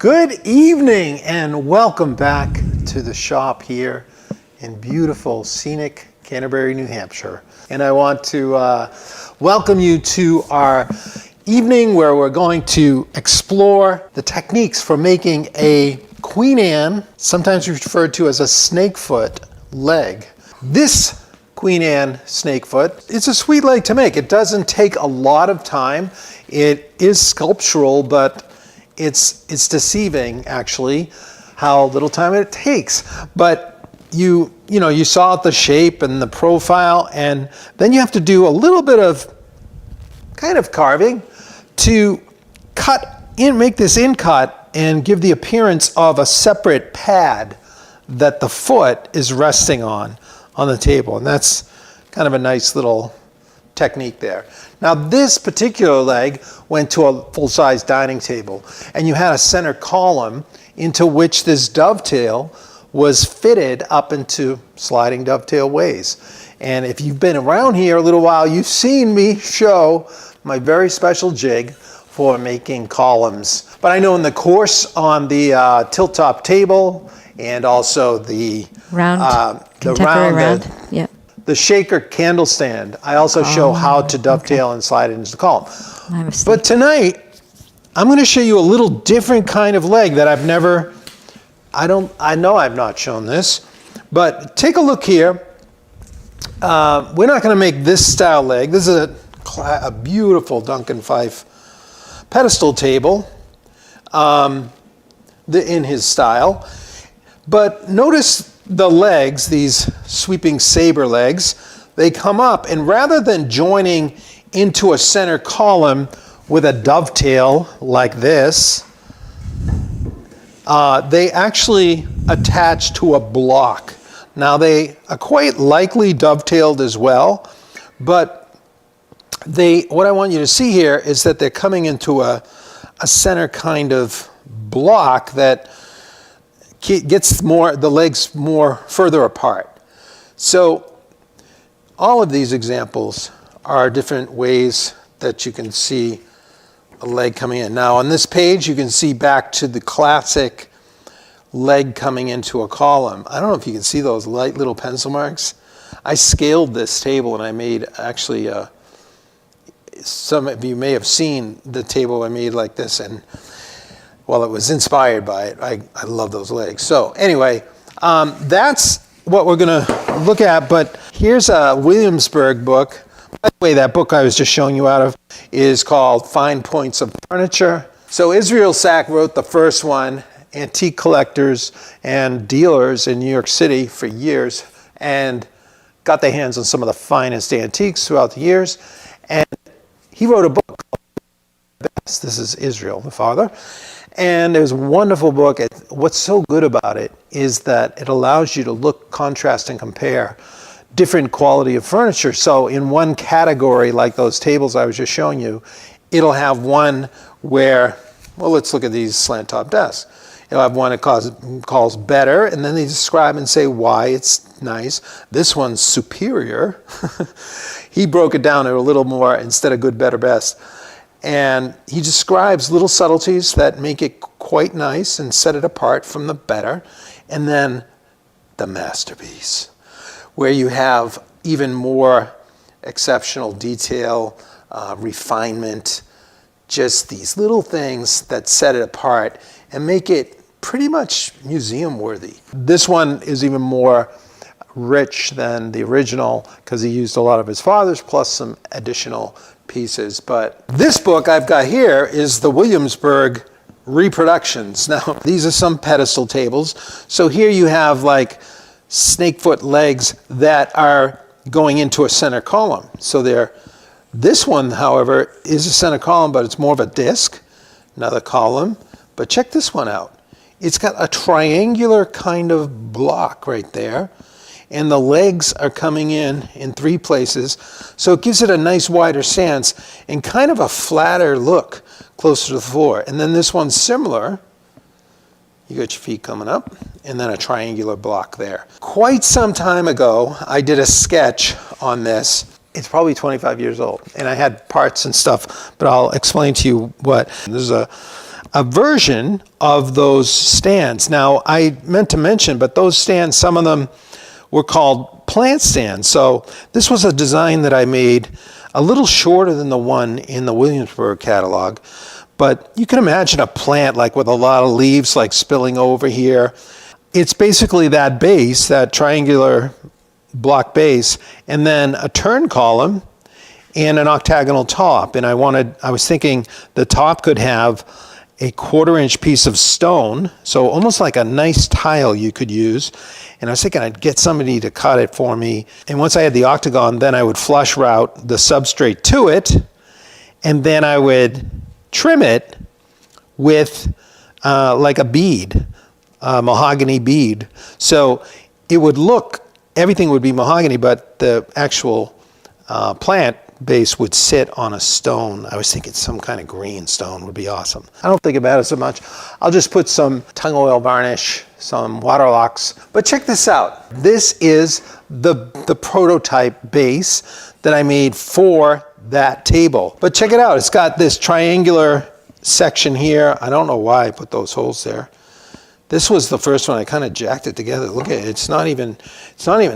Good evening and welcome back to the shop here in beautiful, scenic Canterbury, New Hampshire. And I want to welcome you to our evening where we're going to explore the techniques for making a Queen Anne, sometimes referred to as a snakefoot leg. This Queen Anne snakefoot, it's a sweet leg to make. It doesn't take a lot of time. It is sculptural, but it's deceiving actually how little time it takes. But you saw the shape and the profile, and then you have to do a little bit of kind of carving to make this in cut and give the appearance of a separate pad that the foot is resting on the table. And that's kind of a nice little technique there. Now this particular leg went to a full-size dining table, and you had a center column into which this dovetail was fitted up into sliding dovetail ways. And if you've been around here a little while, you've seen me show my very special jig for making columns. But I know in the course on the tilt-top table and also the contemporary round. Yep. The shaker candle stand, I also show how to dovetail and slide it into the column. But tonight, I'm going to show you a little different kind of leg that I know I've not shown this, but take a look here. We're not going to make this style leg. This is a beautiful Duncan Fife pedestal table in his style. But notice the legs, these sweeping saber legs, they come up, and rather than joining into a center column with a dovetail like this, they actually attach to a block. Now they are quite likely dovetailed as well, but what I want you to see here is that they're coming into a center kind of block that gets the legs further apart. So all of these examples are different ways that you can see a leg coming in. Now on this page you can see back to the classic leg coming into a column. I don't know if you can see those light little pencil marks. I scaled this table and I made actually some of you may have seen the table I made like this, and well, it was inspired by it. I love those legs. So anyway, that's what we're going to look at. But here's a Williamsburg book. By the way, that book I was just showing you out of is called Fine Points of Furniture. So Israel Sack wrote the first one, antique collectors and dealers in New York City for years, and got their hands on some of the finest antiques throughout the years. And he wrote a book called Best. This is Israel, the father. And it was a wonderful book. What's so good about it is that it allows you to look, contrast, and compare different quality of furniture. So in one category, like those tables I was just showing you, it'll have one where, well, let's look at these slant top desks. It'll have one it calls better, and then they describe and say why it's nice. This one's superior. He broke it down to a little more instead of good, better, best. And he describes little subtleties that make it quite nice and set it apart from the better. And then the masterpiece, where you have even more exceptional detail, refinement, just these little things that set it apart and make it pretty much museum worthy. This one is even more rich than the original because he used a lot of his father's plus some additional pieces. But this book I've got here is the Williamsburg reproductions. Now these are some pedestal tables. So here you have like snakefoot legs that are going into a center column. So this one, however, is a center column, but it's more of a disc, another column. But check this one out. It's got a triangular kind of block right there. And the legs are coming in 3 places. So it gives it a nice wider stance and kind of a flatter look closer to the floor. And then this one's similar. You got your feet coming up and then a triangular block there. Quite some time ago, I did a sketch on this. It's probably 25 years old. And I had parts and stuff, but I'll explain to you what. This is a a version of those stands. Now, I meant to mention, but those stands, some of them were called plant stands. So this was a design that I made a little shorter than the one in the Williamsburg catalog. But you can imagine a plant like with a lot of leaves like spilling over here. It's basically that base, that triangular block base, and then a turn column and an octagonal top. And I was thinking the top could have a 1/4-inch piece of stone, so almost like a nice tile you could use. And I was thinking I'd get somebody to cut it for me. And once I had the octagon, then I would flush route the substrate to it, and then I would trim it with like a bead, a mahogany bead. So it would look, everything would be mahogany, but the actual plant base would sit on a stone. I was thinking some kind of green stone would be awesome. I don't think about it so much. I'll just put some tung oil varnish, some water locks. But check this out. This is the prototype base that I made for that table. But check it out. It's got this triangular section here. I don't know why I put those holes there. This was the first one. I kind of jacked it together. Look at it. It's not even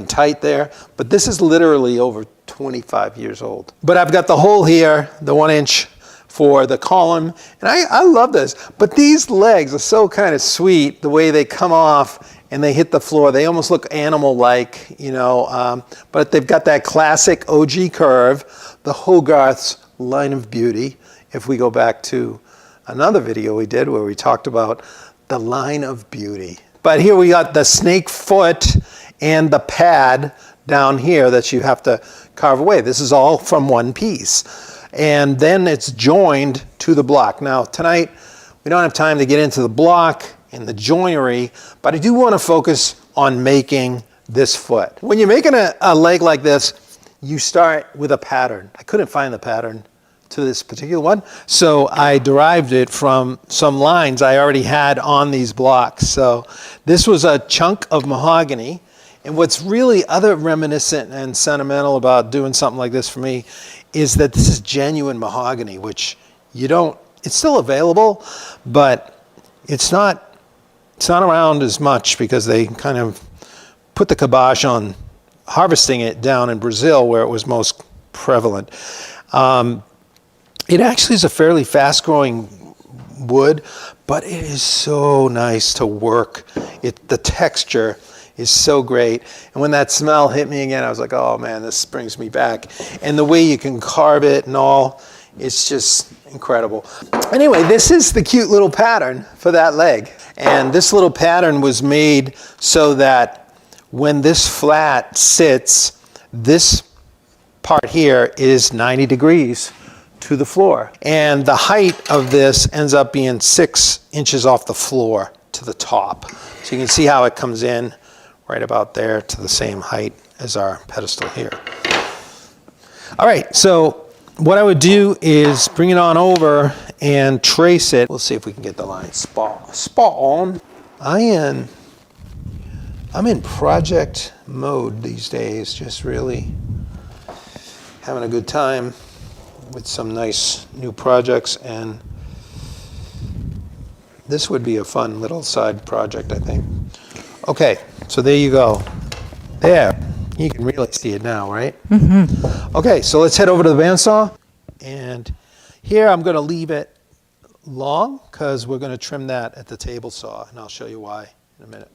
tight there. But this is literally over 25 years old. But I've got the hole here, the 1-inch for the column. And I love this. But these legs are so kind of sweet, the way they come off and they hit the floor. They almost look animal-like, you know. But they've got that classic OG curve, the Hogarth's line of beauty. If we go back to another video we did where we talked about the line of beauty. But here we got the snake foot and the pad down here that you have to carve away. This is all from one piece. And then it's joined to the block. Now tonight, we don't have time to get into the block and the joinery, but I do want to focus on making this foot. When you're making a leg like this, you start with a pattern. I couldn't find the pattern to this particular one, so I derived it from some lines I already had on these blocks. So this was a chunk of mahogany, and what's really other reminiscent and sentimental about doing something like this for me is that this is genuine mahogany, which it's still available, but it's not around as much because they kind of put the kibosh on harvesting it down in Brazil where it was most prevalent. It actually is a fairly fast-growing wood, but it is so nice to work. The texture is so great. And when that smell hit me again, I was like, oh man, this brings me back. And the way you can carve it and all, it's just incredible. Anyway, this is the cute little pattern for that leg. And this little pattern was made so that when this flat sits, this part here is 90 degrees to the floor. And the height of this ends up being 6 inches off the floor to the top. So you can see how it comes in right about there to the same height as our pedestal here. All right, so what I would do is bring it on over and trace it. We'll see if we can get the line spot on. I'm in project mode these days, just really having a good time with some nice new projects, and this would be a fun little side project, I think. Okay, so there you go. There, you can really see it now, right? Mm-hmm. Okay, so let's head over to the bandsaw, and here I'm going to leave it long because we're going to trim that at the table saw, and I'll show you why in a minute.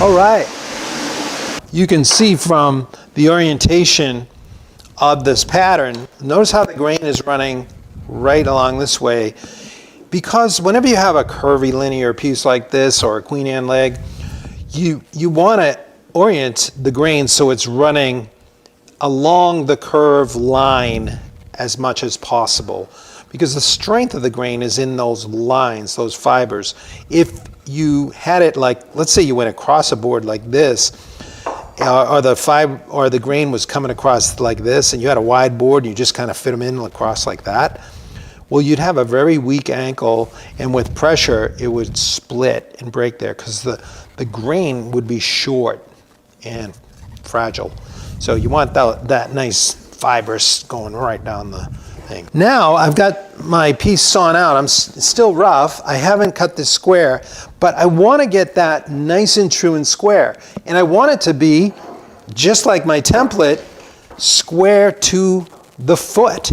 All right. You can see from the orientation of this pattern, notice how the grain is running right along this way. Because whenever you have a curvy linear piece like this or a Queen Anne leg, you want to orient the grain so it's running along the curved line as much as possible. Because the strength of the grain is in those lines, those fibers. If you had it like, let's say you went across a board like this, or the grain was coming across like this, and you had a wide board and you just kind of fit them in across like that, well, you'd have a very weak ankle, and with pressure it would split and break there because the grain would be short and fragile. So you want that nice fibers going right down the thing. Now I've got my piece sawn out. I'm still rough. I haven't cut this square, but I want to get that nice and true and square. And I want it to be, just like my template, square to the foot.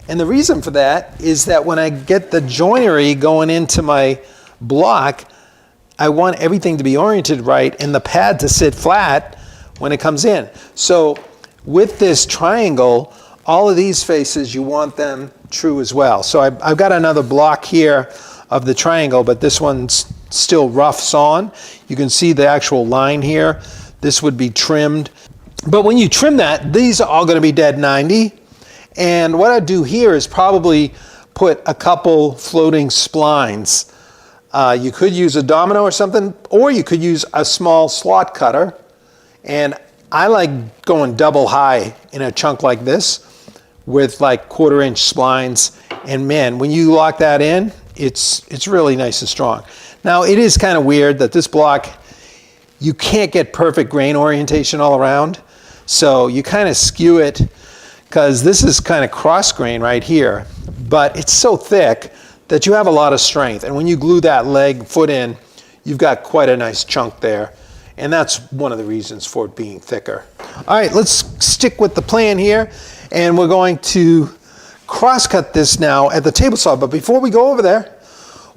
And the reason for that is that when I get the joinery going into my block, I want everything to be oriented right and the pad to sit flat when it comes in. So with this triangle, all of these faces, you want them true as well. So I've got another block here of the triangle, but this one's still rough sawn. You can see the actual line here. This would be trimmed. But when you trim that, these are all going to be dead 90. And what I'd do here is probably put a couple floating splines. You could use a domino or something, or you could use a small slot cutter. And I like going double high in a chunk like this with like 1/4 inch splines. And man, when you lock that in, it's really nice and strong. Now it is kind of weird that this block, you can't get perfect grain orientation all around. So you kind of skew it, because this is kind of cross grain right here, but it's so thick that you have a lot of strength. And when you glue that foot in, you've got quite a nice chunk there. And that's one of the reasons for it being thicker. All right, let's stick with the plan here. And we're going to cross cut this now at the table saw. But before we go over there,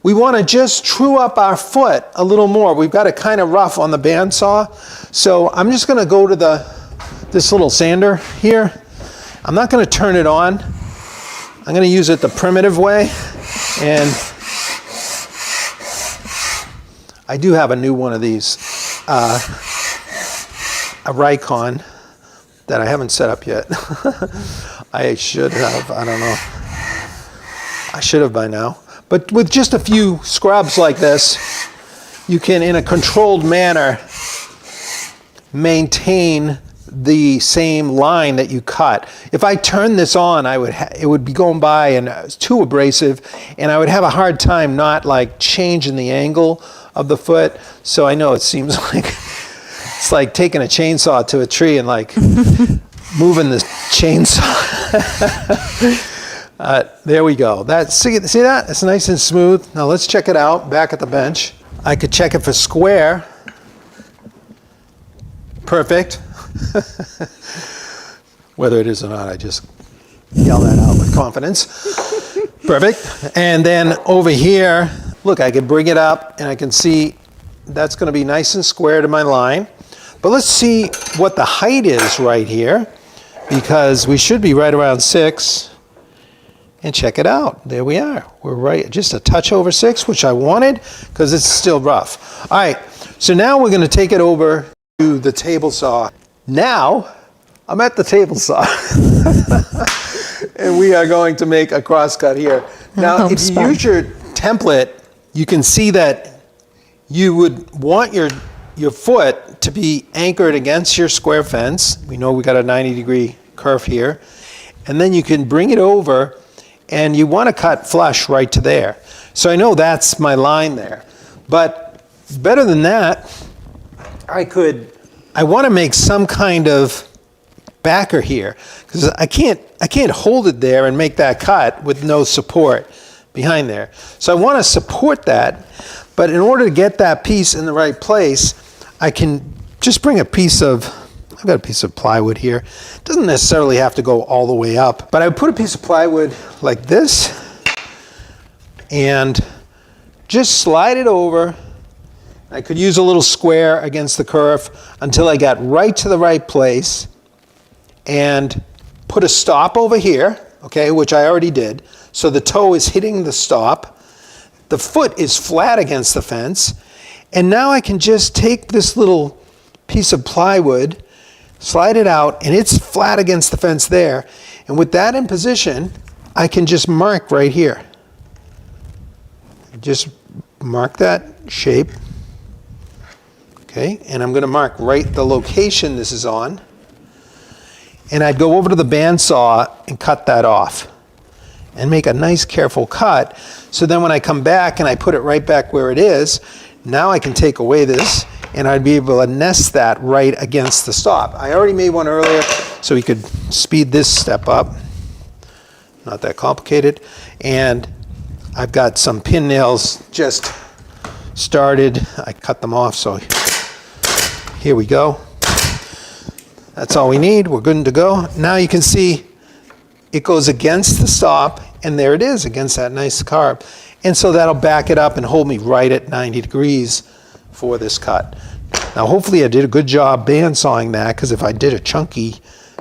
we want to just true up our foot a little more. We've got it kind of rough on the bandsaw. So I'm just going to go to this little sander here. I'm not going to turn it on. I'm going to use it the primitive way. And I do have a new one of these, a Raycon that I haven't set up yet. I should have, I don't know. I should have by now. But with just a few scrubs like this, you can, in a controlled manner, maintain the same line that you cut. If I turn this on, it would be going by and it's too abrasive, and I would have a hard time not like changing the angle of the foot. So I know it seems like it's like taking a chainsaw to a tree and like moving the chainsaw. There we go. See that? It's nice and smooth. Now let's check it out back at the bench. I could check it for square. Perfect. Whether it is or not, I just yell that out with confidence. Perfect. And then over here, look, I can bring it up and I can see that's going to be nice and square to my line. But let's see what the height is right here, because we should be right around 6. And check it out. There we are. We're right just a touch over 6, which I wanted because it's still rough. All right. So now we're going to take it over to the table saw. Now I'm at the table saw. And we are going to make a cross cut here. Now, if you use your template, you can see that you would want your foot to be anchored against your square fence. We know we got a 90-degree curve here. And then you can bring it over, and you want to cut flush right to there. So I know that's my line there. But better than that, I want to make some kind of backer here, because I can't hold it there and make that cut with no support behind there. So I want to support that, but in order to get that piece in the right place, I can just bring I've got a piece of plywood here. It doesn't necessarily have to go all the way up, but I would put a piece of plywood like this and just slide it over I could use a little square against the curve until I got right to the right place and put a stop over here, okay, which I already did. So the toe is hitting the stop. The foot is flat against the fence. And now I can just take this little piece of plywood, slide it out, and it's flat against the fence there. And with that in position, I can just mark right here. Just mark that shape. Okay, and I'm going to mark right the location this is on. And I'd go over to the bandsaw and cut that off. And make a nice careful cut. So then when I come back and I put it right back where it is, now I can take away this and I'd be able to nest that right against the stop. I already made one earlier so we could speed this step up. Not that complicated. And I've got some pin nails just started. I cut them off, so here we go. That's all we need. We're good to go. Now you can see it goes against the stop, and there it is against that nice carve. And so that'll back it up and hold me right at 90 degrees for this cut. Now hopefully I did a good job bandsawing that, because if I did a chunky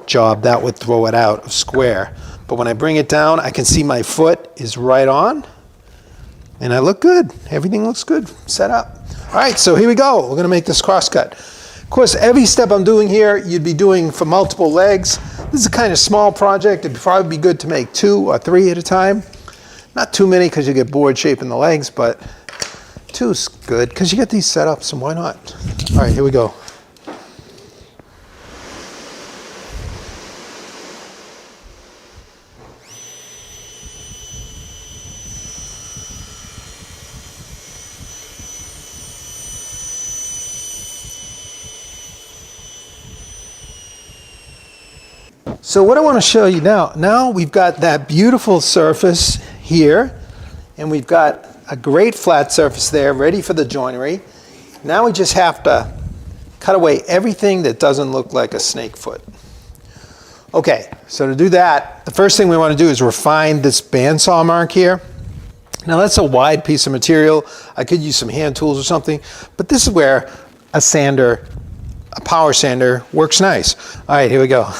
job, that would throw it out of square. But when I bring it down, I can see my foot is right on, and I look good. Everything looks good, set up. All right, so here we go. We're gonna make this crosscut. Of course, every step I'm doing here, you'd be doing for multiple legs. This is a kind of small project. It'd probably be good to make 2 or 3 at a time. Not too many because you get bored shaping the legs, but 2's good because you get these set up, so why not? All right, here we go. So what I want to show you now we've got that beautiful surface here, and we've got a great flat surface there ready for the joinery. Now we just have to cut away everything that doesn't look like a snake foot. Okay, so to do that, the first thing we want to do is refine this bandsaw mark here. Now that's a wide piece of material. I could use some hand tools or something, but this is where a sander, a power sander, works nice. All right, here we go.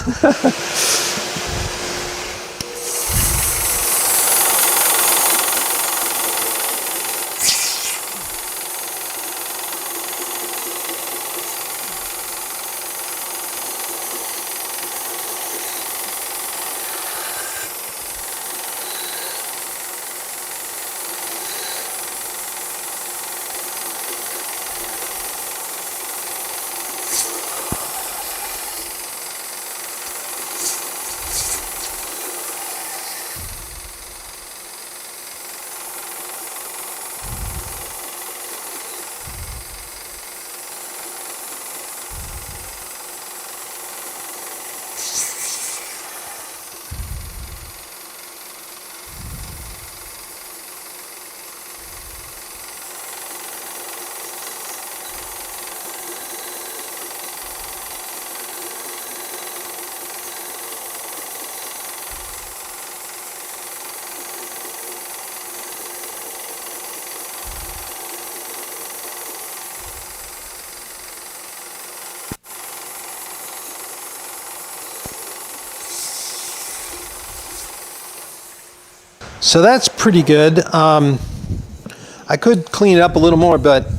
So that's pretty good. I could clean it up a little more, but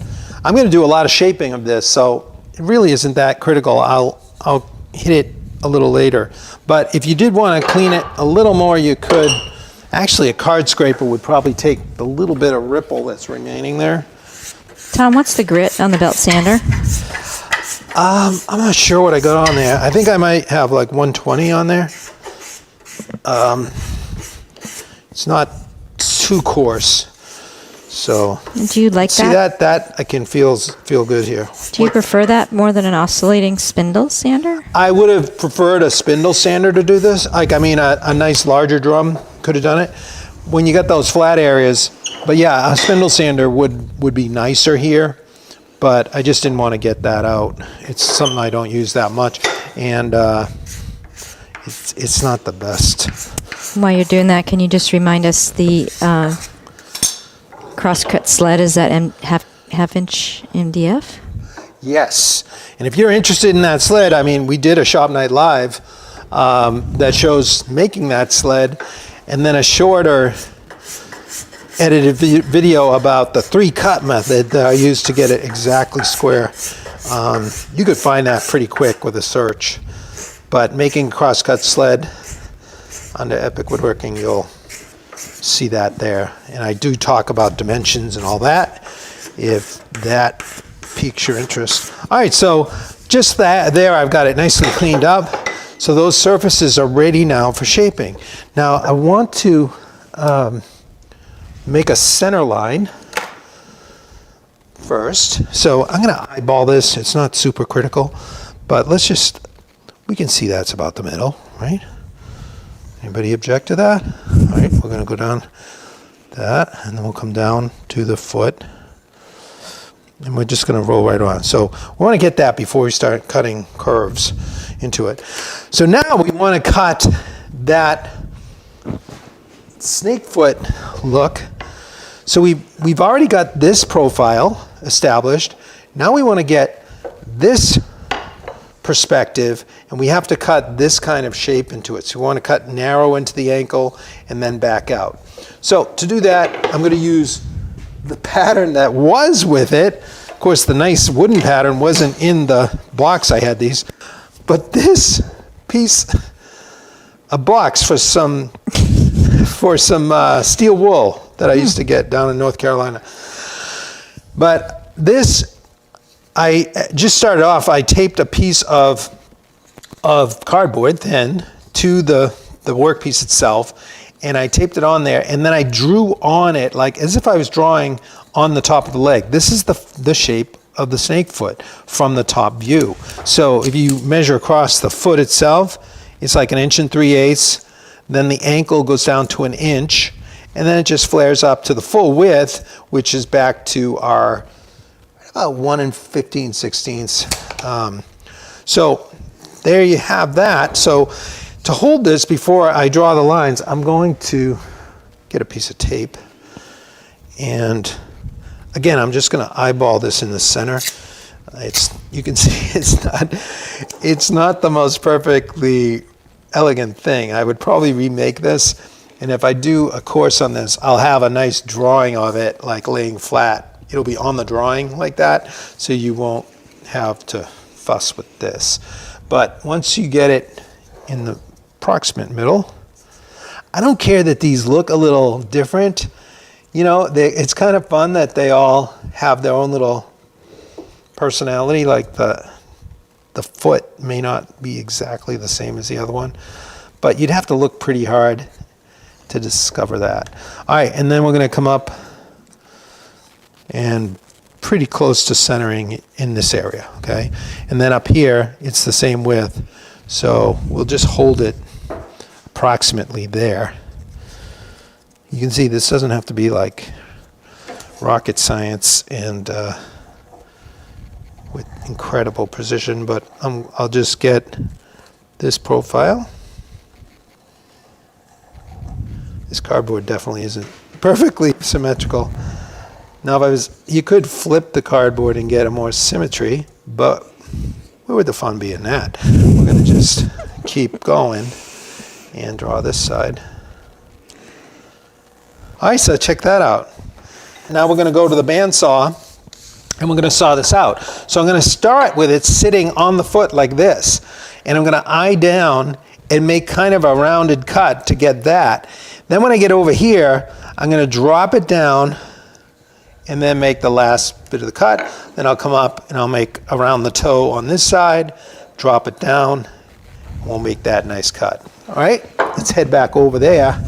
I'm going to do a lot of shaping of this, so it really isn't that critical. I'll hit it a little later. But if you did want to clean it a little more, you could. Actually, a card scraper would probably take the little bit of ripple that's remaining there. Tom, what's the grit on the belt sander? I'm not sure what I got on there. I think I might have like 120 on there. It's not too coarse, so. Do you like see that? That I can feel good here. Do you prefer that more than an oscillating spindle sander? I would have preferred a spindle sander to do this. Like, I mean, a nice larger drum could have done it. When you got those flat areas, but yeah, a spindle sander would be nicer here, but I just didn't want to get that out. It's something I don't use that much, and it's not the best. While you're doing that, can you just remind us the crosscut sled, is that half-inch MDF. Yes, and if you're interested in that sled, I mean, we did a shop night live that shows making that sled, and then a shorter edited video about the 3-cut method that I used to get it exactly square. You could find that pretty quick with a search, but making a cross-cut sled under Epic Woodworking, you'll see that there. And I do talk about dimensions and all that, if that piques your interest. All right, so just that there, I've got it nicely cleaned up. So those surfaces are ready now for shaping. Now I want to make a center line first. So I'm going to eyeball this. It's not super critical, but we can see that's about the middle, right? Anybody object to that? All right, we're going to go down that, and then we'll come down to the foot. And we're just going to roll right on. So we want to get that before we start cutting curves into it. So now we want to cut that snake foot look. So we've already got this profile established. Now we want to get this perspective, and we have to cut this kind of shape into it. So we want to cut narrow into the ankle and then back out. So to do that, I'm going to use the pattern that was with it. Of course, the nice wooden pattern wasn't in the blocks I had these, but this piece of blocks for some steel wool that I used to get down in North Carolina. But this, I just started off, I taped a piece of cardboard thin to the workpiece itself, and I taped it on there, and then I drew on it like as if I was drawing on the top of the leg. This is the shape of the snake foot from the top view. So if you measure across the foot itself, it's like 1 3/8 inches. Then the ankle goes down to 1 inch, and then it just flares up to the full width, which is back to our about 1 15/16. So there you have that. So to hold this before I draw the lines, I'm going to get a piece of tape, and again, I'm just going to eyeball this in the center. You can see it's not the most perfectly elegant thing. I would probably remake this, and if I do a course on this, I'll have a nice drawing of it, like laying flat. It'll be on the drawing like that, so you won't have to fuss with this. But once you get it in the approximate middle, I don't care that these look a little different. You know, it's kind of fun that they all have their own little personality, like the foot may not be exactly the same as the other one, but you'd have to look pretty hard to discover that. All right, and then we're going to come up and pretty close to centering in this area, okay? And then up here, it's the same width, so we'll just hold it approximately there. You can see this doesn't have to be like rocket science and with incredible precision, but I'll just get this profile. This cardboard definitely isn't perfectly symmetrical. Now, you could flip the cardboard and get a more symmetry, but where would the fun be in that? We're going to just keep going and draw this side. All right, so check that out. Now we're going to go to the bandsaw, and we're going to saw this out. So I'm going to start with it sitting on the foot like this, and I'm going to eye down and make kind of a rounded cut to get that. Then when I get over here, I'm going to drop it down and then make the last bit of the cut. Then I'll come up and I'll make around the toe on this side, drop it down, and we'll make that nice cut. All right, let's head back over there.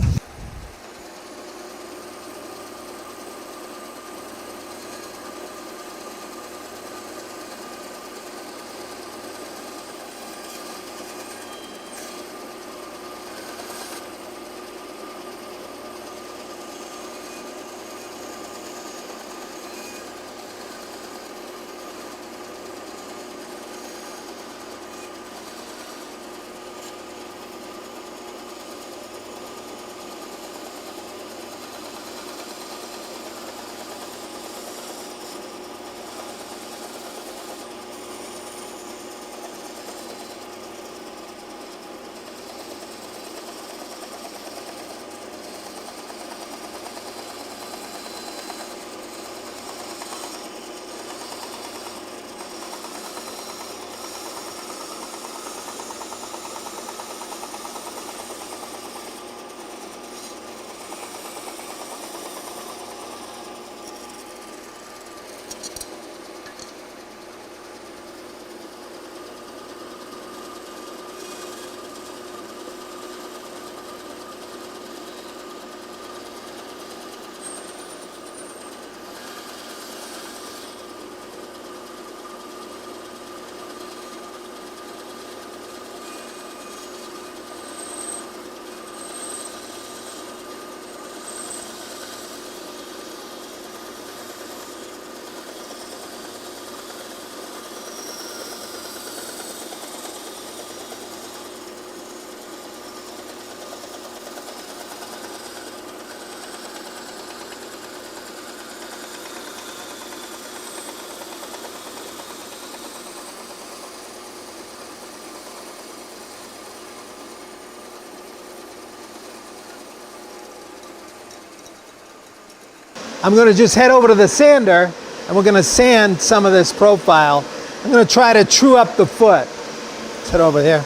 I'm going to just head over to the sander and we're going to sand some of this profile. I'm going to try to true up the foot. Let's head over here.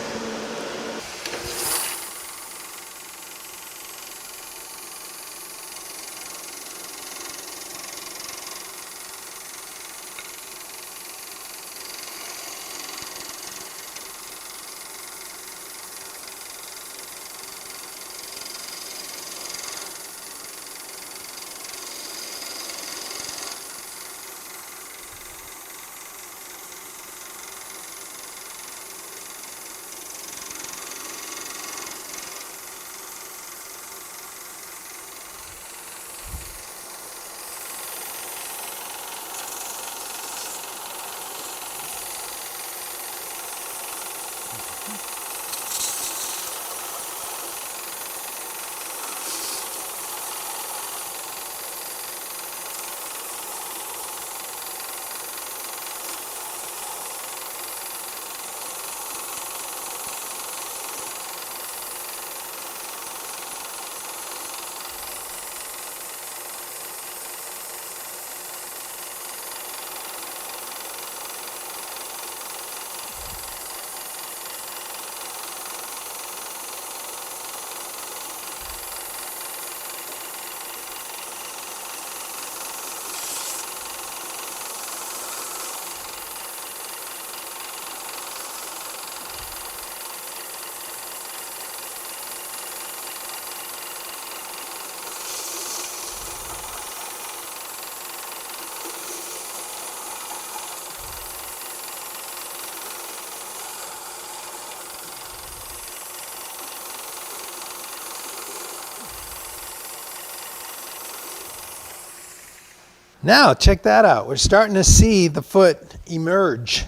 Now, check that out. We're starting to see the foot emerge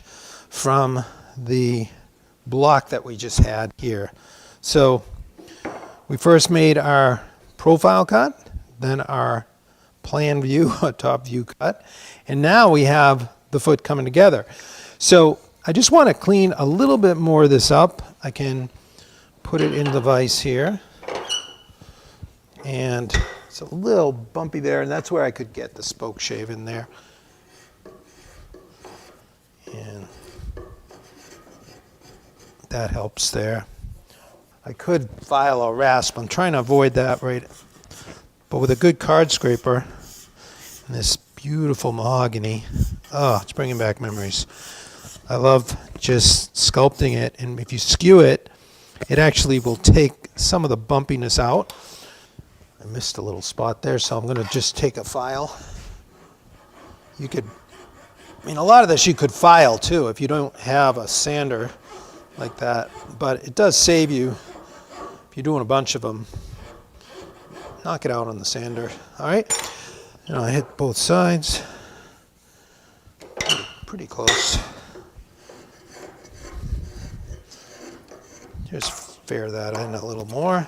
from the block that we just had here. So we first made our profile cut, then our plan view, a top view cut, and now we have the foot coming together. So I just want to clean a little bit more of this up. I can put it in the vise here, and it's a little bumpy there, and that's where I could get the spoke shave in there. And that helps there. I could file a rasp. I'm trying to avoid that, right? But with a good card scraper and this beautiful mahogany, oh, it's bringing back memories. I love just sculpting it, and if you skew it, it actually will take some of the bumpiness out. I missed a little spot there, so I'm going to just take a file. You could, I mean, a lot of this you could file too if you don't have a sander like that, but it does save you if you're doing a bunch of them. Knock it out on the sander. All right, and I hit both sides. Pretty close. Just fair that in a little more.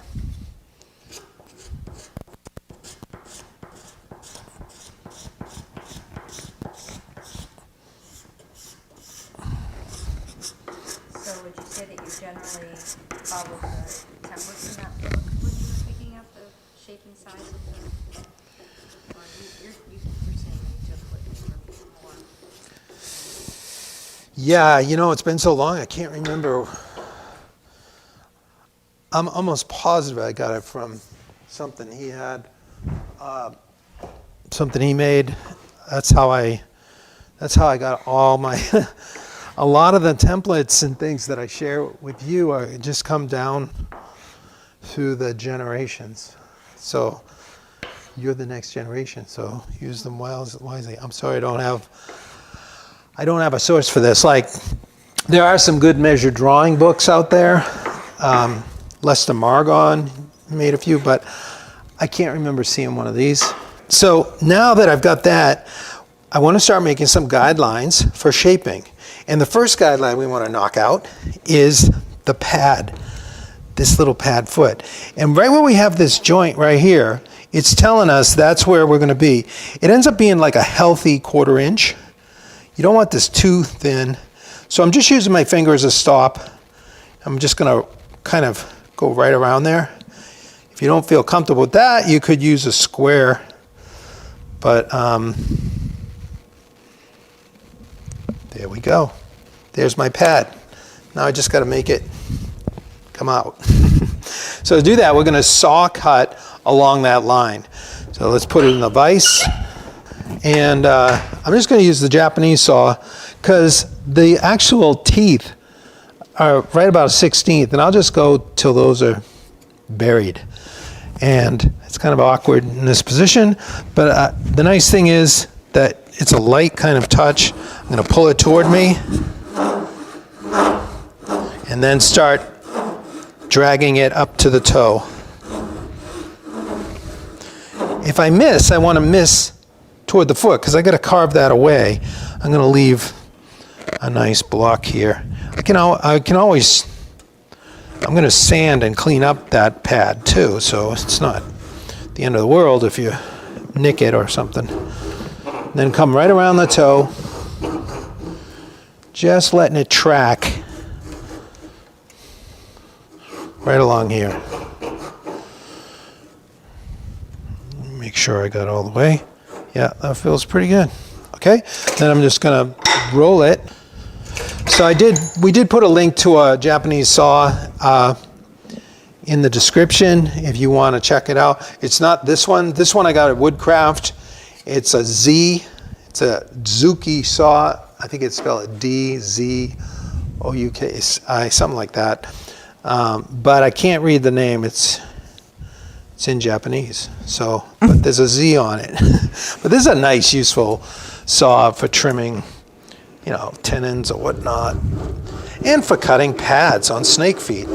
Generally follow the templates in that book when you were picking up the shaping size of the, or you're saying you took what more? Yeah, you know, it's been so long, I can't remember. I'm almost positive I got it from something he had, something he made. That's how I got all my a lot of the templates and things that I share with you are just come down through the generations. So you're the next generation, so use them wisely. I'm sorry I don't have a source for this. Like, there are some good measured drawing books out there. Lester Margon made a few, but I can't remember seeing one of these. So now that I've got that, I want to start making some guidelines for shaping. And the first guideline we want to knock out is the pad, this little pad foot. And right where we have this joint right here, it's telling us that's where we're going to be. It ends up being like a healthy 1/4 inch. You don't want this too thin. So I'm just using my finger as a stop. I'm just going to kind of go right around there. If you don't feel comfortable with that, you could use a square But there we go. There's my pad. Now I just got to make it come out. So to do that, we're going to saw cut along that line. So let's put it in the vise. And I'm just going to use the Japanese saw because the actual teeth are right about a 16th. And I'll just go till those are buried. And it's kind of awkward in this position. But the nice thing is that it's a light kind of touch. I'm going to pull it toward me. And then start dragging it up to the toe. If I miss, I want to miss toward the foot because I got to carve that away. I'm going to leave a nice block here. I can always, I'm going to sand and clean up that pad too, so it's not the end of the world if you nick it or something. Then come right around the toe, just letting it track right along here. Make sure I got all the way. Yeah, that feels pretty good. Okay, then I'm just gonna roll it. So we did put a link to a Japanese saw in the description if you want to check it out. It's not this one. This one I got at Woodcraft. It's a Z. It's a Zuki saw. I think it's spelled D-Z-O-U-K-I, something like that. But I can't read the name. It's in Japanese. So, but there's a Z on it. But this is a nice, useful saw for trimming, you know, tenons or whatnot, and for cutting pads on snake feet.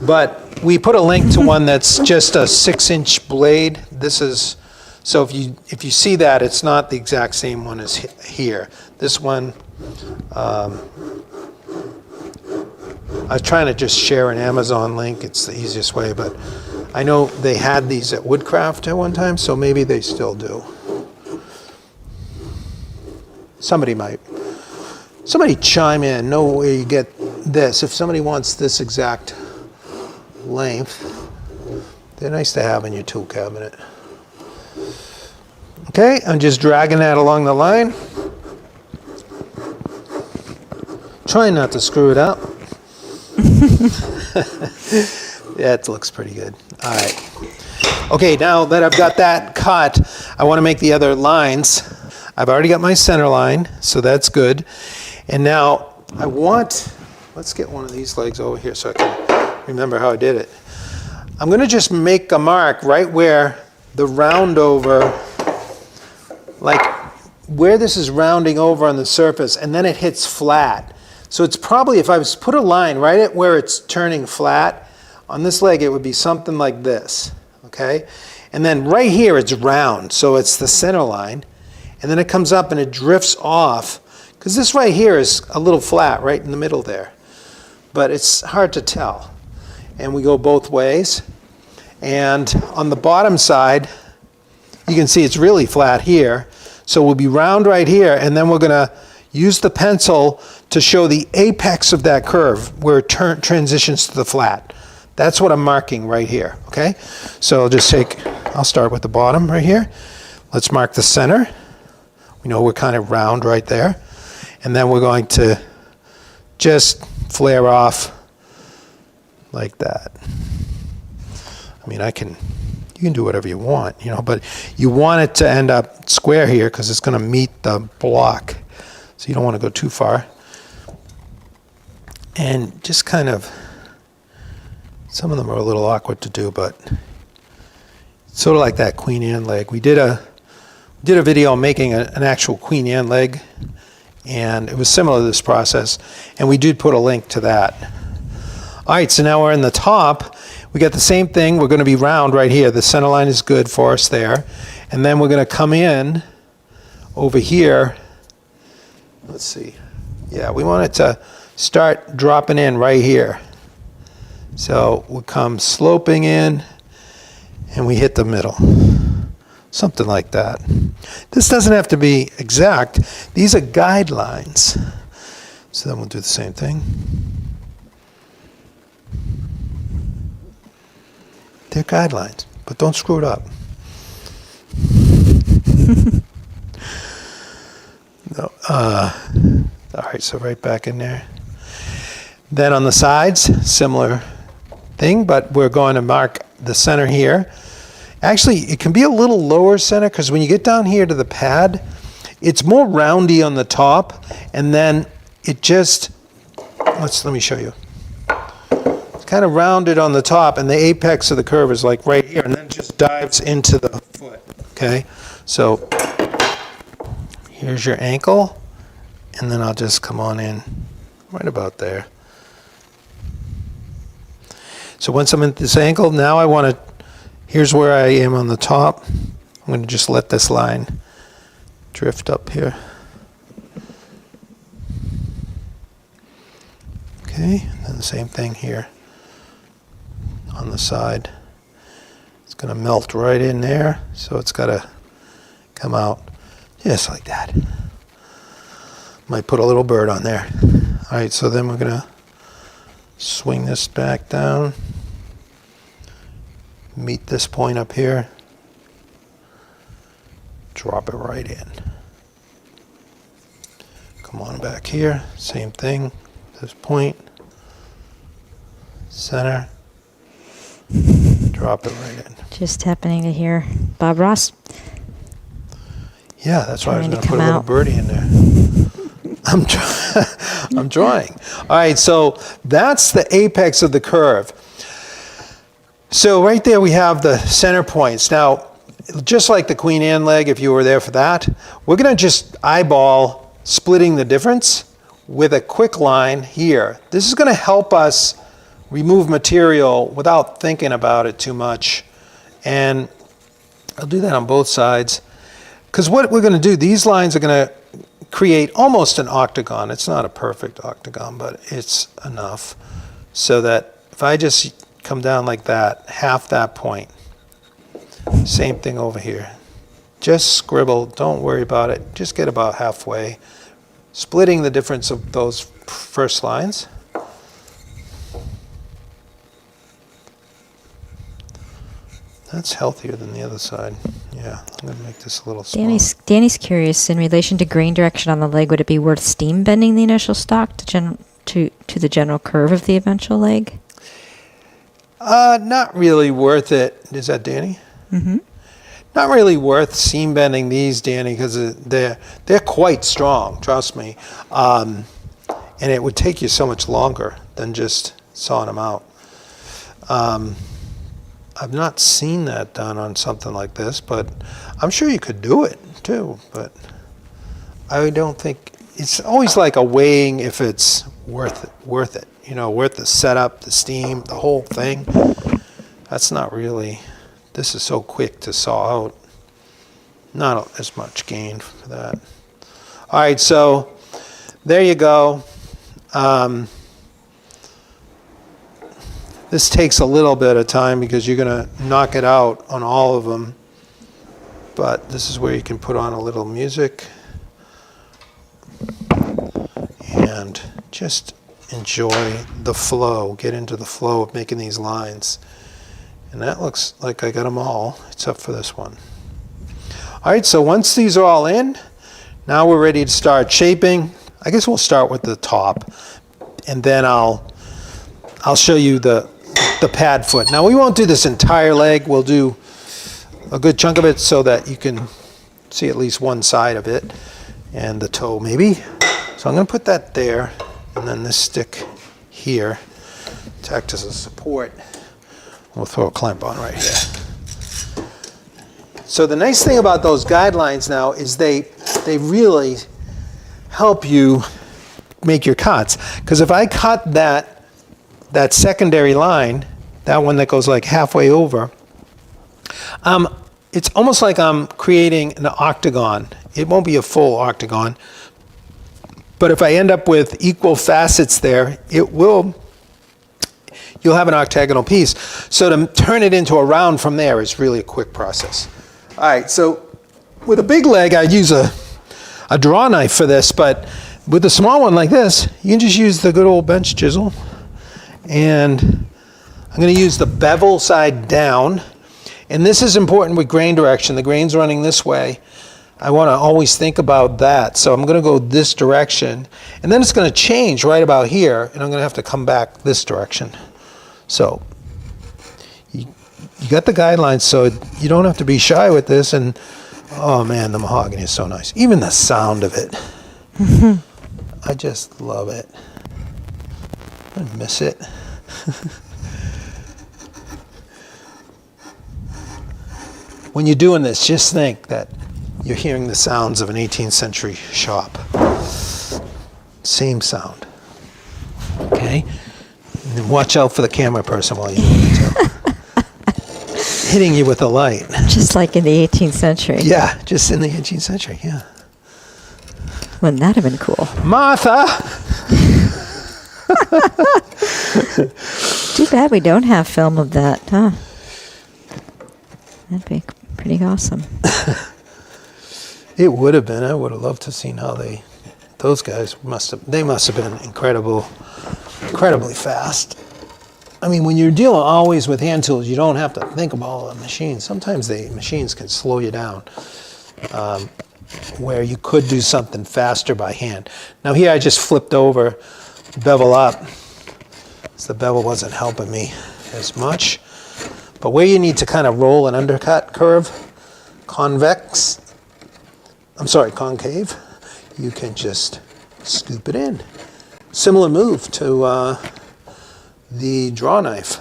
But we put a link to one that's just a 6-inch blade. This is, so if you see that, it's not the exact same one as here. This one, I was trying to just share an Amazon link. It's the easiest way, but I know they had these at Woodcraft at one time, so maybe they still do. Somebody chime in, know where you get this. If somebody wants this exact length, they're nice to have in your tool cabinet. Okay, I'm just dragging that along the line. Trying not to screw it up. Yeah, it looks pretty good. All right. Okay, now that I've got that cut, I want to make the other lines. I've already got my center line, so that's good. And now let's get one of these legs over here so I can remember how I did it. I'm going to just make a mark right where the round over, like where this is rounding over on the surface, and then it hits flat. So it's probably, if I was to put a line right at where it's turning flat, on this leg it would be something like this, okay? And then right here it's round, so it's the center line. And then it comes up and it drifts off, because this right here is a little flat right in the middle there. But it's hard to tell. And we go both ways. And on the bottom side, you can see it's really flat here. So we'll be round right here, and then we're going to use the pencil to show the apex of that curve where it transitions to the flat. That's what I'm marking right here, okay? So I'll start with the bottom right here. Let's mark the center. We know we're kind of round right there. And then we're going to just flare off like that. I mean, you can do whatever you want, you know, but you want it to end up square here because it's going to meet the block. So you don't want to go too far. And just kind of, some of them are a little awkward to do, but sort of like that Queen Anne leg. We did a video making an actual Queen Anne leg, and it was similar to this process, and we did put a link to that. All right, so now we're in the top. We got the same thing. We're going to be round right here. The center line is good for us there. And then we're going to come in over here. Let's see. Yeah, we want it to start dropping in right here. So we'll come sloping in, and we hit the middle. Something like that. This doesn't have to be exact. These are guidelines. So then we'll do the same thing. They're guidelines, but don't screw it up. All right, so right back in there. Then on the sides, similar thing, but we're going to mark the center here. Actually, it can be a little lower center because when you get down here to the pad, it's more roundy on the top, and then it just, let me show you. It's kind of rounded on the top, and the apex of the curve is like right here, and then it just dives into the foot, okay? So here's your ankle, and then I'll just come on in right about there. So once I'm at this ankle, now I want to, here's where I am on the top. I'm going to just let this line drift up here. Okay, and then the same thing here on the side. It's going to melt right in there, so it's got to come out just like that. Might put a little bird on there. All right, so then we're going to swing this back down, meet this point up here, drop it right in. Come on back here, same thing, this point, center, drop it right in. Just happening to hear Bob Ross. Yeah, that's why I was Trying going to to put a come little out. birdie in there. I'm drawing. All right, so that's the apex of the curve. So right there we have the center points. Now, just like the Queen Anne leg, if you were there for that, we're going to just eyeball splitting the difference with a quick line here. This is going to help us remove material without thinking about it too much. And I'll do that on both sides. Because what we're going to do, these lines are going to create almost an octagon. It's not a perfect octagon, but it's enough so that if I just come down like that, half that point, same thing over here. Just scribble, don't worry about it, just get about halfway, splitting the difference of those first lines. That's healthier than the other side. Yeah, I'm going to make this a little smaller. Danny's curious, in relation to grain direction on the leg, would it be worth steam bending the initial stock to the general curve of the eventual leg? Not really worth it. Is that Danny? Mm-hmm. Not really worth seam bending these, Danny, because they're quite strong, trust me. And it would take you so much longer than just sawing them out. I've not seen that done on something like this, but I'm sure you could do it too. But I don't think it's always like a weighing if it's worth it. You know, worth the setup, the steam, the whole thing. That's not really. This is so quick to saw out. Not as much gain for that. All right, so there you go. This takes a little bit of time because you're going to knock it out on all of them. But this is where you can put on a little music and just enjoy the flow, get into the flow of making these lines. And that looks like I got them all, except for this one. All right, so once these are all in, now we're ready to start shaping. I guess we'll start with the top, and then I'll show you the pad foot. Now we won't do this entire leg. We'll do a good chunk of it so that you can see at least one side of it, and the toe maybe. So I'm going to put that there, and then this stick here to act as a support. We'll throw a clamp on right here. So the nice thing about those guidelines now is they really help you make your cuts. Because if I cut that secondary line, that one that goes like halfway over, it's almost like I'm creating an octagon. It won't be a full octagon, but if I end up with equal facets there, you'll have an octagonal piece. So to turn it into a round from there is really a quick process. All right, so with a big leg, I'd use a draw knife for this, but with a small one like this, you can just use the good old bench chisel. And I'm going to use the bevel side down. And this is important with grain direction. The grain's running this way. I want to always think about that. So I'm going to go this direction, and then it's going to change right about here, and I'm going to have to come back this direction. So you got the guidelines, so you don't have to be shy with this. And oh man, the mahogany is so nice. Even the sound of it. I just love it. I miss it. When you're doing this, just think that you're hearing the sounds of an 18th century shop. Same sound. Okay? And then watch out for the camera person while you're doing it too. Hitting you with a light. Just like in the 18th century. Yeah, just in the 18th century, yeah. Wouldn't that have been cool? Martha! Too bad we don't have film of that, huh? That'd be pretty awesome. It would have been. I would have loved to have seen how those guys must have been incredibly fast. I mean, when you're dealing always with hand tools, you don't have to think about all the machines. Sometimes the machines can slow you down, where you could do something faster by hand. Now here I just flipped over, bevel up, so the bevel wasn't helping me as much. But where you need to kind of roll an undercut curve, concave, you can just scoop it in. Similar move to the draw knife.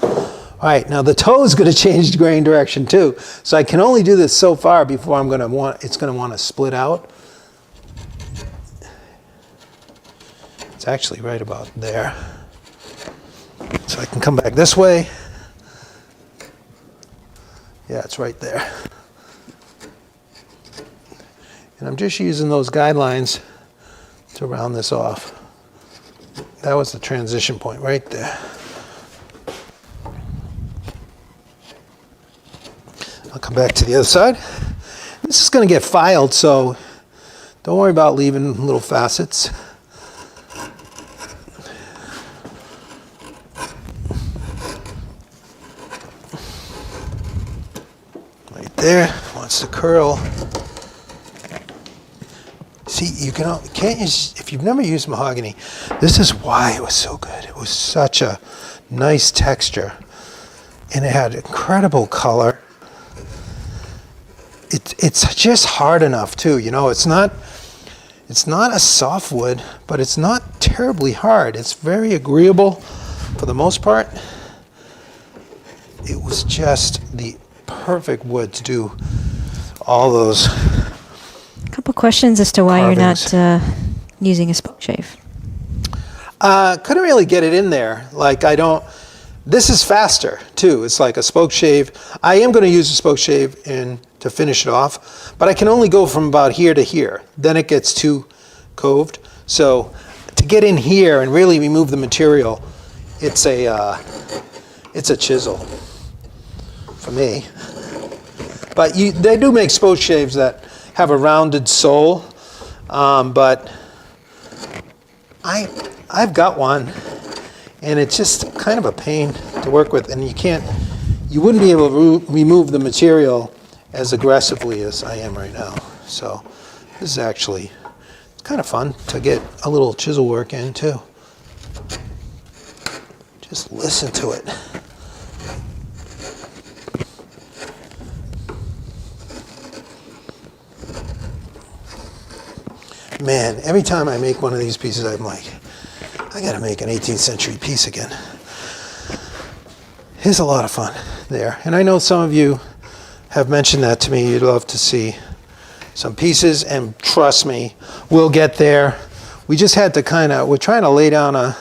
All right, now the toe is going to change the grain direction too. So I can only do this so far before it's going to want to split out. It's actually right about there. So I can come back this way. Yeah, it's right there. And I'm just using those guidelines to round this off. That was the transition point right there. I'll come back to the other side. This is going to get filed, so don't worry about leaving little facets. Right there, wants to curl. See, you can't use, if you've never used mahogany, this is why it was so good. It was such a nice texture, and it had incredible color. It's just hard enough too, you know. It's not a soft wood, but it's not terribly hard. It's very agreeable for the most part. It was just the perfect wood to do all those. A couple questions as to why carvings. you're not using a spoke shave. Couldn't really get it in there. Like this is faster too. It's like a spoke shave. I am going to use a spoke shave to finish it off, but I can only go from about here to here. Then it gets too coved. So to get in here and really remove the material, it's a chisel for me. But they do make spoke shaves that have a rounded sole, but I've got one, and it's just kind of a pain to work with, and you wouldn't be able to remove the material as aggressively as I am right now. So this is actually kind of fun to get a little chisel work in too. Just listen to it. Man, every time I make one of these pieces, I'm like, I gotta make an 18th century piece again. It's a lot of fun there. And I know some of you have mentioned that to me. You'd love to see some pieces, and trust me, we'll get there. We just had to we're trying to lay down a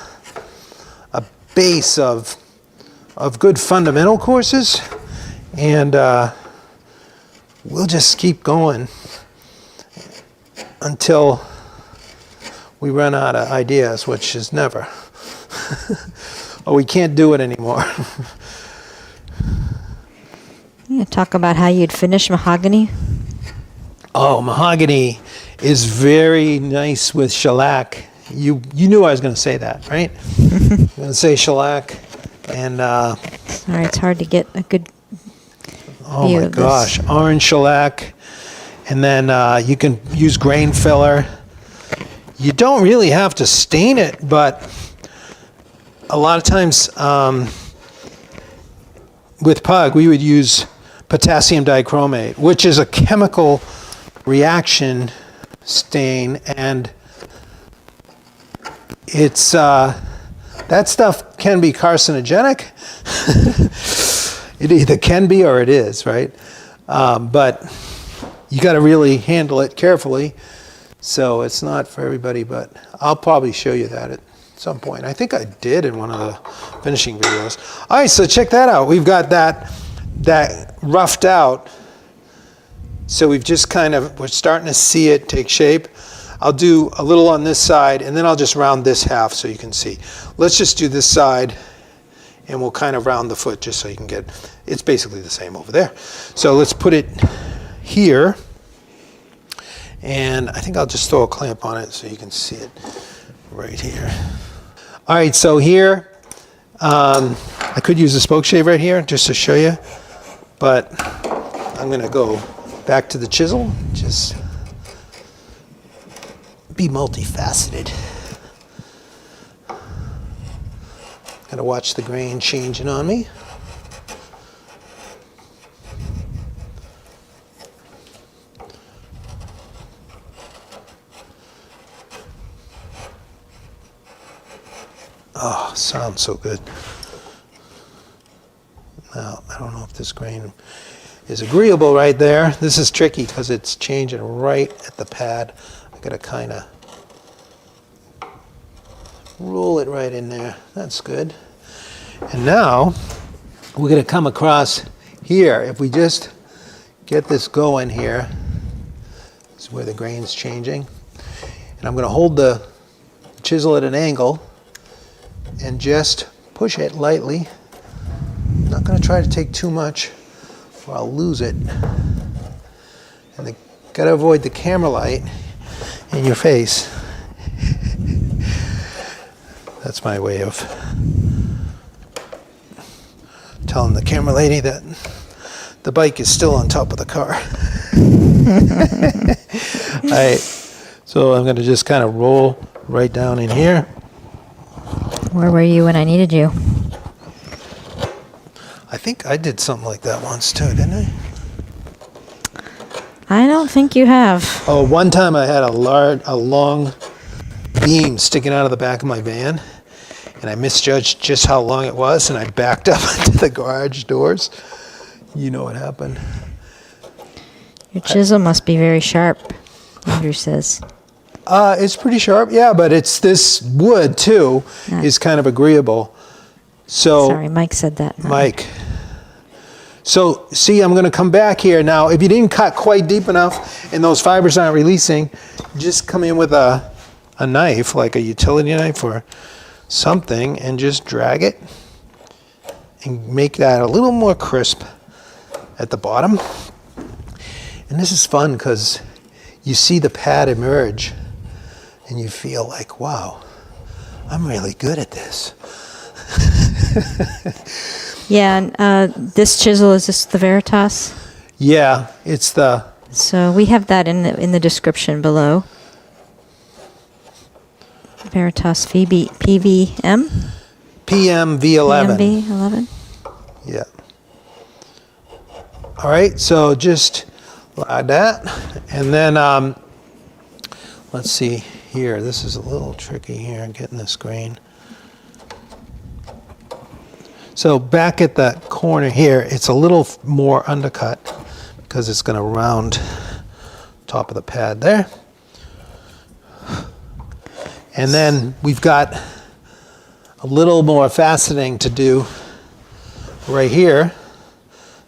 base of good fundamental courses, and we'll just keep going until we run out of ideas, which is never. Or we can't do it anymore. Yeah, talk about how you'd finish mahogany. Oh, mahogany is very nice with shellac. You knew I was going to say that, right? I'm going to say shellac, and Sorry, it's hard to get a good oh view my of gosh, this. orange shellac, And then you can use grain filler. You don't really have to stain it, but a lot of times with pug, we would use potassium dichromate, which is a chemical reaction stain, and it's that stuff can be carcinogenic. It either can be or it is, right? But you got to really handle it carefully. So it's not for everybody, but I'll probably show you that at some point. I think I did in one of the finishing videos. All right, so check that out. We've got that roughed out. So we've just we're starting to see it take shape. I'll do a little on this side, and then I'll just round this half so you can see. Let's just do this side, and we'll kind of round the foot just so you can get, it's basically the same over there. So let's put it here, and I think I'll just throw a clamp on it so you can see it right here. All right, so here, I could use a spoke shave right here just to show you, but I'm gonna go back to the chisel, just be multifaceted. Gotta watch the grain changing on me. Oh, sounds so good. Now, I don't know if this grain is agreeable right there. This is tricky because it's changing right at the pad. I gotta kind of roll it right in there. That's good. And now we're gonna come across here. If we just get this going here, this is where the grain's changing. And I'm gonna hold the chisel at an angle and just push it lightly. I'm not gonna try to take too much or I'll lose it. And gotta avoid the camera light in your face. That's my way of telling the camera lady that the bike is still on top of the car. All right, so I'm gonna just kind of roll right down in here. Where were you when I needed you? I think I did something like that once too, didn't I? I don't think you have. Oh, one time I had a long beam sticking out of the back of my van, and I misjudged just how long it was, and I backed up into the garage doors. You know what happened. Your chisel must be very sharp, Andrew says. It's pretty sharp, yeah, but it's this wood too is kind of agreeable. So Sorry, Mike said that. Mike. So see, I'm going to come back here now. If you didn't cut quite deep enough and those fibers aren't releasing, just come in with a knife, like a utility knife or something, and just drag it and make that a little more crisp at the bottom. And this is fun because you see the pad emerge and you feel like, wow, I'm really good at this. Yeah, and this chisel, is this the Veritas? Yeah, it's the... So we have that in the description below. Veritas PVM? PM-V11. PMV11? Yeah. All right, so just like that. And then, let's see here. This is a little tricky here, getting this grain. So back at the corner here, it's a little more undercut because it's going to round top of the pad there. And then we've got a little more faceting to do right here.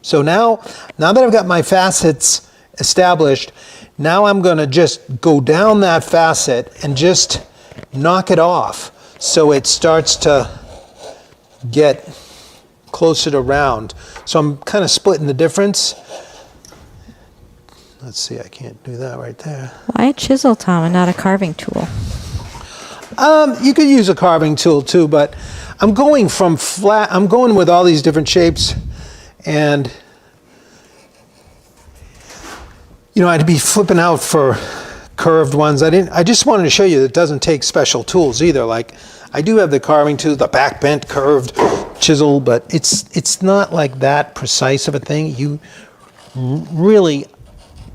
So now that I've got my facets established, now I'm going to just go down that facet and just knock it off so it starts to get closer to round. So I'm kind of splitting the difference. Let's see, I can't do that right there. Why a chisel, Tom, and not a carving tool? You could use a carving tool too, but I'm going from flat, I'm going with all these different shapes, and you know, I'd be flipping out for curved ones. I just wanted to show you that it doesn't take special tools either. Like, I do have the carving tool, the back bent curved chisel, but it's not like that precise of a thing. You really,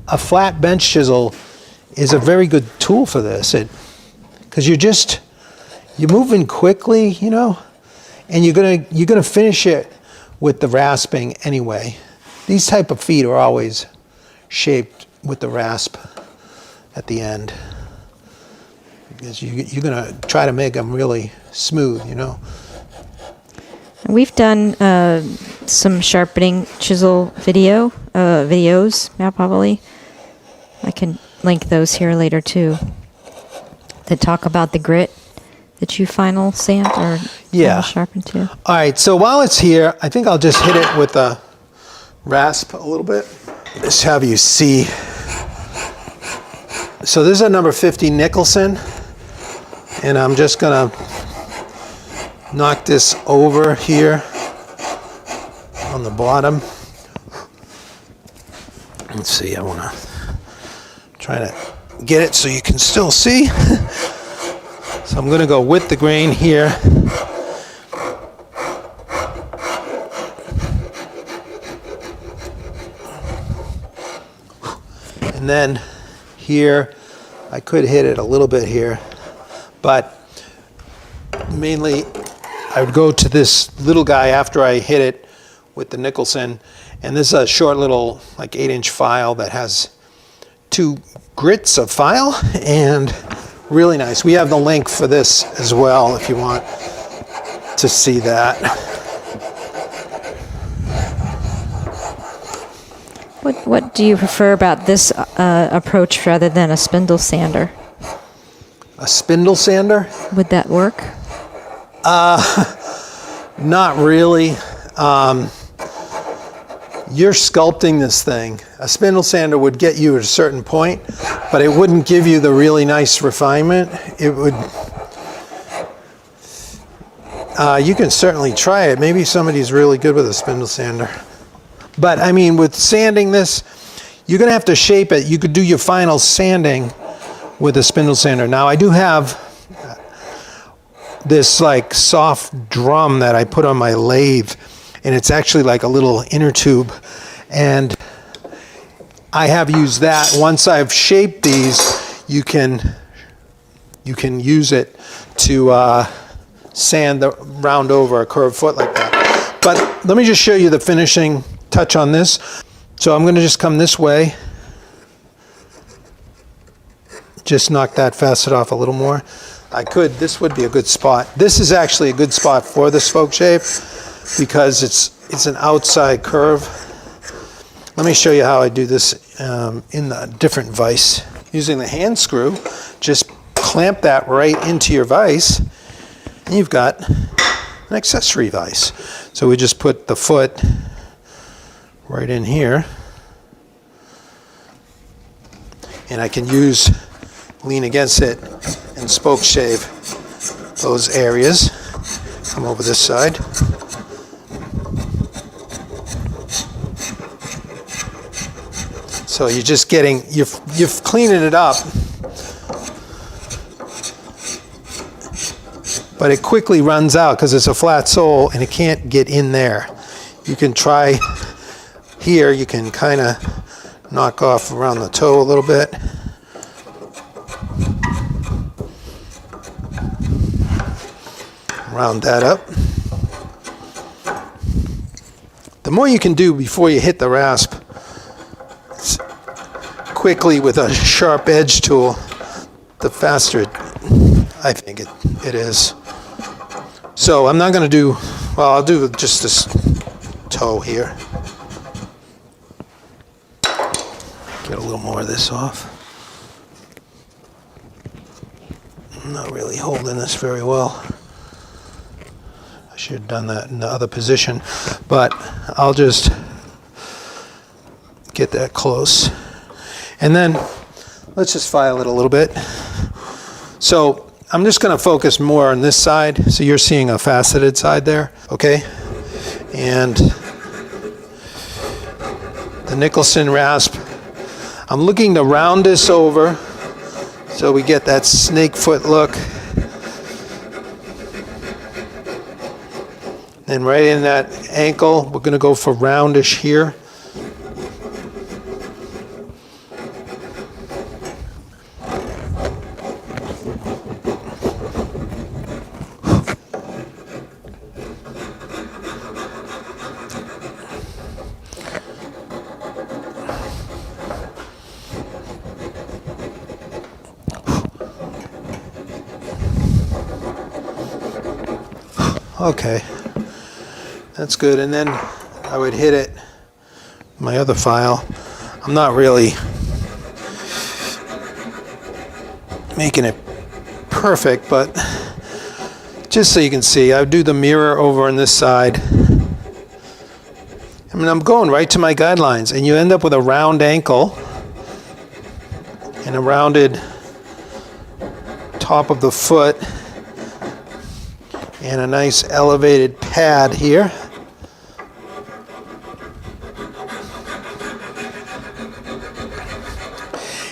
a flat bench chisel is a very good tool for this. Because you're moving quickly, you know, and you're gonna finish it with the rasping anyway. These type of feet are always shaped with the rasp at the end, because you're gonna try to make them really smooth, you know. We've done some sharpening chisel videos, yeah, probably. I can link those here later too, that talk about the grit that you final sand or Yeah. final sharpen to. All right, so while it's here, I think I'll just hit it with a rasp a little bit. Just have you see. So this is a number 50 Nicholson, and I'm just gonna knock this over here on the bottom. Let's see, I wanna try to get it so you can still see. So I'm gonna go with the grain here. And then here, I could hit it a little bit here, but mainly I would go to this little guy after I hit it with the Nicholson. And this is a short little, like 8-inch file that has 2 grits of file, and really nice. We have the link for this as well if you want to see that. What do you prefer about this approach rather than a spindle sander? A spindle sander? Would that work? Not really. You're sculpting this thing. A spindle sander would get you at a certain point, but it wouldn't give you the really nice refinement. It would. You can certainly try it. Maybe somebody's really good with a spindle sander. But I mean, with sanding this, you're gonna have to shape it. You could do your final sanding with a spindle sander. Now I do have this like soft drum that I put on my lathe, and it's actually like a little inner tube, and I have used that. Once I've shaped these, you can use it to sand the round over a curved foot like that. But let me just show you the finishing touch on this. So I'm going to just come this way, just knock that facet off a little more. This would be a good spot. This is actually a good spot for the spoke shape because it's an outside curve. Let me show you how I do this in the different vise. Using the hand screw, just clamp that right into your vise, and you've got an accessory vise. So we just put the foot right in here, and I can lean against it and spoke shave those areas. Come over this side. So you're just you're cleaning it up, but it quickly runs out because it's a flat sole and it can't get in there. You can try here, you can kind of knock off around the toe a little bit. Round that up. The more you can do before you hit the rasp quickly with a sharp edge tool, the faster I think it is. So I'm not going to do, well, I'll do just this toe here. Get a little more of this off. I'm not really holding this very well. I should have done that in the other position, but I'll just get that close. And then let's just file it a little bit. So I'm just going to focus more on this side. So you're seeing a faceted side there, okay? And the Nicholson rasp, I'm looking to round this over so we get that snake foot look. And right in that ankle, we're going to go for roundish here. Okay, that's good. And then I would hit it, my other file. I'm not really making it perfect, but just so you can see, I would do the mirror over on this side. I mean, I'm going right to my guidelines, and you end up with a round ankle and a rounded top of the foot and a nice elevated pad here.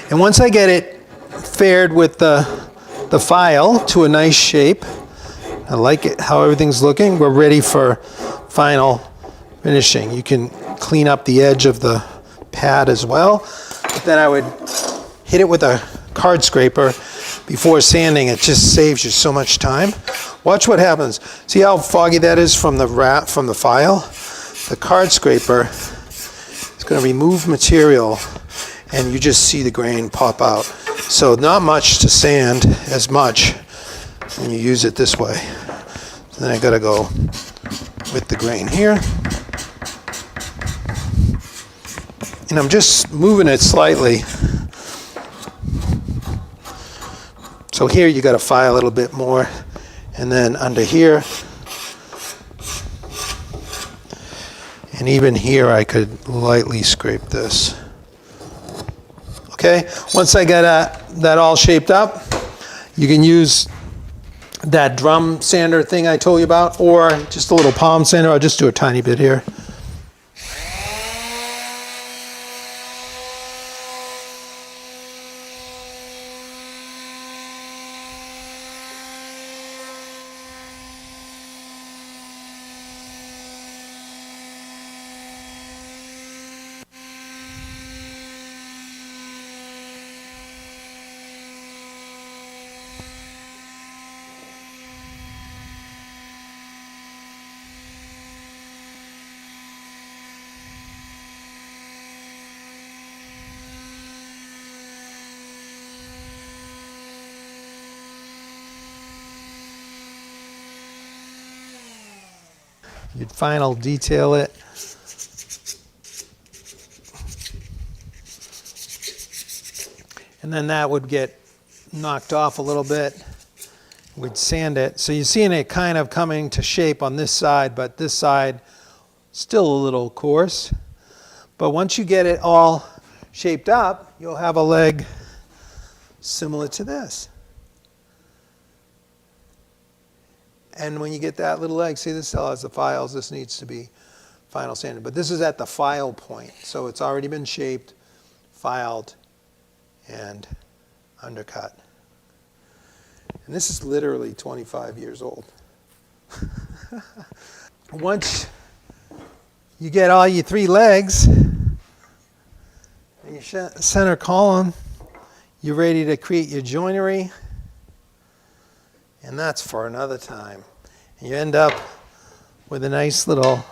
And once I get it fared with the file to a nice shape, I like it how everything's looking, we're ready for final finishing. You can clean up the edge of the pad as well, but then I would hit it with a card scraper before sanding. It just saves you so much time. Watch what happens. See how foggy that is from the file? The card scraper is going to remove material and you just see the grain pop out. So not much to sand as much when you use it this way. So then I got to go with the grain here. And I'm just moving it slightly. So here you got to file a little bit more. And then under here, and even here I could lightly scrape this. Okay, once I got that all shaped up, you can use that drum sander thing I told you about, or just a little palm sander. I'll just do a tiny bit here. You'd final detail it. And then that would get knocked off a little bit. We'd sand it. So you're seeing it kind of coming to shape on this side, but this side still a little coarse. But once you get it all shaped up, you'll have a leg similar to this. And when you get that little leg, see this still has the files, this needs to be final sanded. But this is at the file point, so it's already been shaped, filed, and undercut. And this is literally 25 years old. Once you get all your three legs and your center column, you're ready to create your joinery. And that's for another time. And you end up with a nice little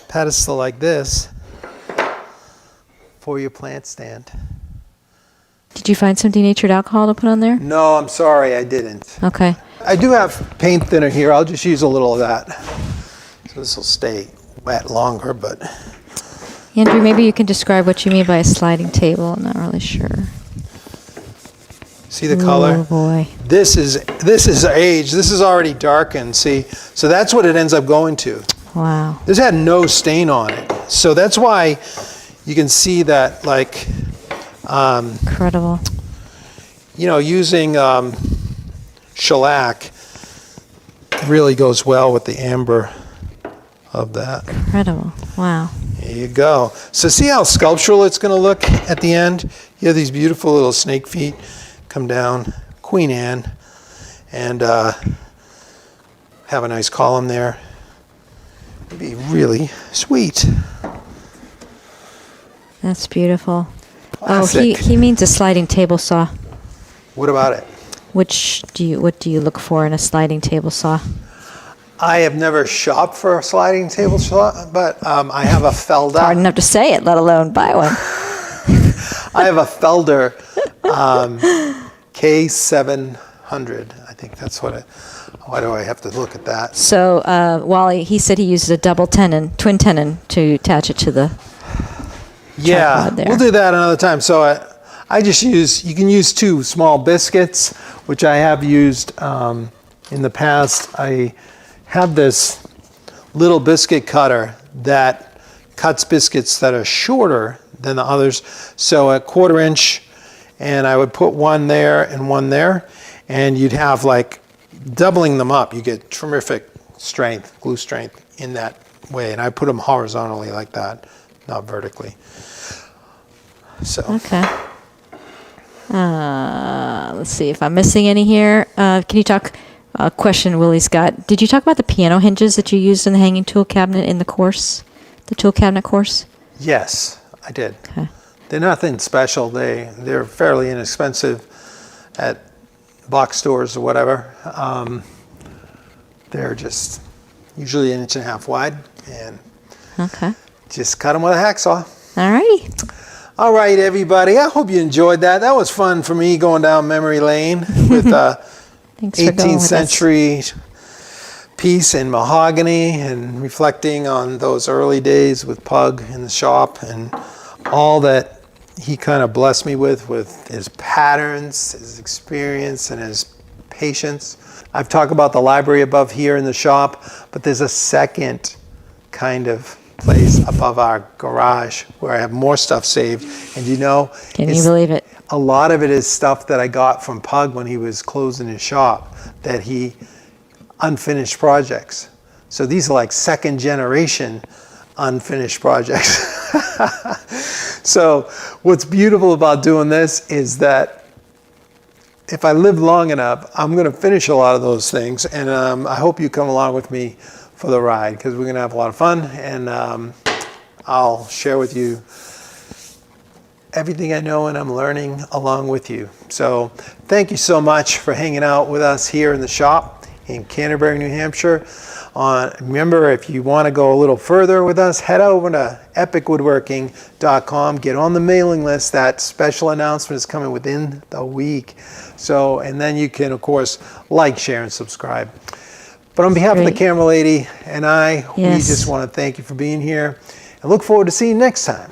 pedestal like this for your plant stand. Did you find some denatured alcohol to put on there? No, I'm sorry, I didn't. Okay. I do have paint thinner here. I'll just use a little of that. So this will stay wet longer, but... Andrew, maybe you can describe what you mean by a sliding table. I'm not really sure. See the color? Oh boy. This is age. This is already darkened, see? So that's what it ends up going to. Wow. This had no stain on it. So that's why you can see that, like... Incredible. You know, using shellac really goes well with the amber of that. Incredible. Wow. Yeah. There you go. So see how sculptural it's going to look at the end? You have these beautiful little snake feet come down, Queen Anne, and have a nice column there. It'd be really sweet. That's beautiful. Classic. Oh, he means a sliding table saw. What about it? What do you look for in a sliding table saw? I have never shopped for a sliding table saw, but I have a Felder. Hard enough to say it, let alone buy one. I have a Felder K700. I think that's what it. Why do I have to look at that? So Wally, he said he uses a twin tenon to attach it to the Yeah, tripod there. we'll do that another time. So I just you can use 2 small biscuits, which I have used in the past. I have this little biscuit cutter that cuts biscuits that are shorter than the others. So a 1/4 inch, and I would put one there and one there, and you'd have like doubling them up. You get terrific strength, glue strength in that way. And I put them horizontally like that, not vertically. So. Okay. Let's see if I'm missing any here. Can you talk? Question Willie's got. Did you talk about the piano hinges that you used in the hanging tool cabinet in the course, the tool cabinet course? Yes, I did. Okay. They're nothing special. They're fairly inexpensive at box stores or whatever. They're just usually 1.5 inches wide, and Okay. just cut them with a hacksaw. All righty. All right, everybody. I hope you enjoyed that. That was fun for me going down memory lane with Thanks for going 18th with us. century piece in mahogany and reflecting on those early days with Pug in the shop and all that he kind of blessed me with his patterns, his experience, and his patience. I've talked about the library above here in the shop, but there's a second kind of place above our garage where I have more stuff saved. And Can you believe it? a lot of it is stuff that I got from Pug when he was closing his shop, that he unfinished projects. So these are like second generation unfinished projects. So what's beautiful about doing this is that if I live long enough, I'm going to finish a lot of those things. And I hope you come along with me for the ride, because we're going to have a lot of fun. And I'll share with you everything I know and I'm learning along with you. So thank you so much for hanging out with us here in the shop in Canterbury, New Hampshire. Remember, if you want to go a little further with us, head over to epicwoodworking.com. Get on the mailing list. That special announcement is coming within the week. So, and then you can, of course, like, share, and subscribe. But on behalf of the camera lady and I, we Yes. just want to thank you for being here and look forward to seeing you next time.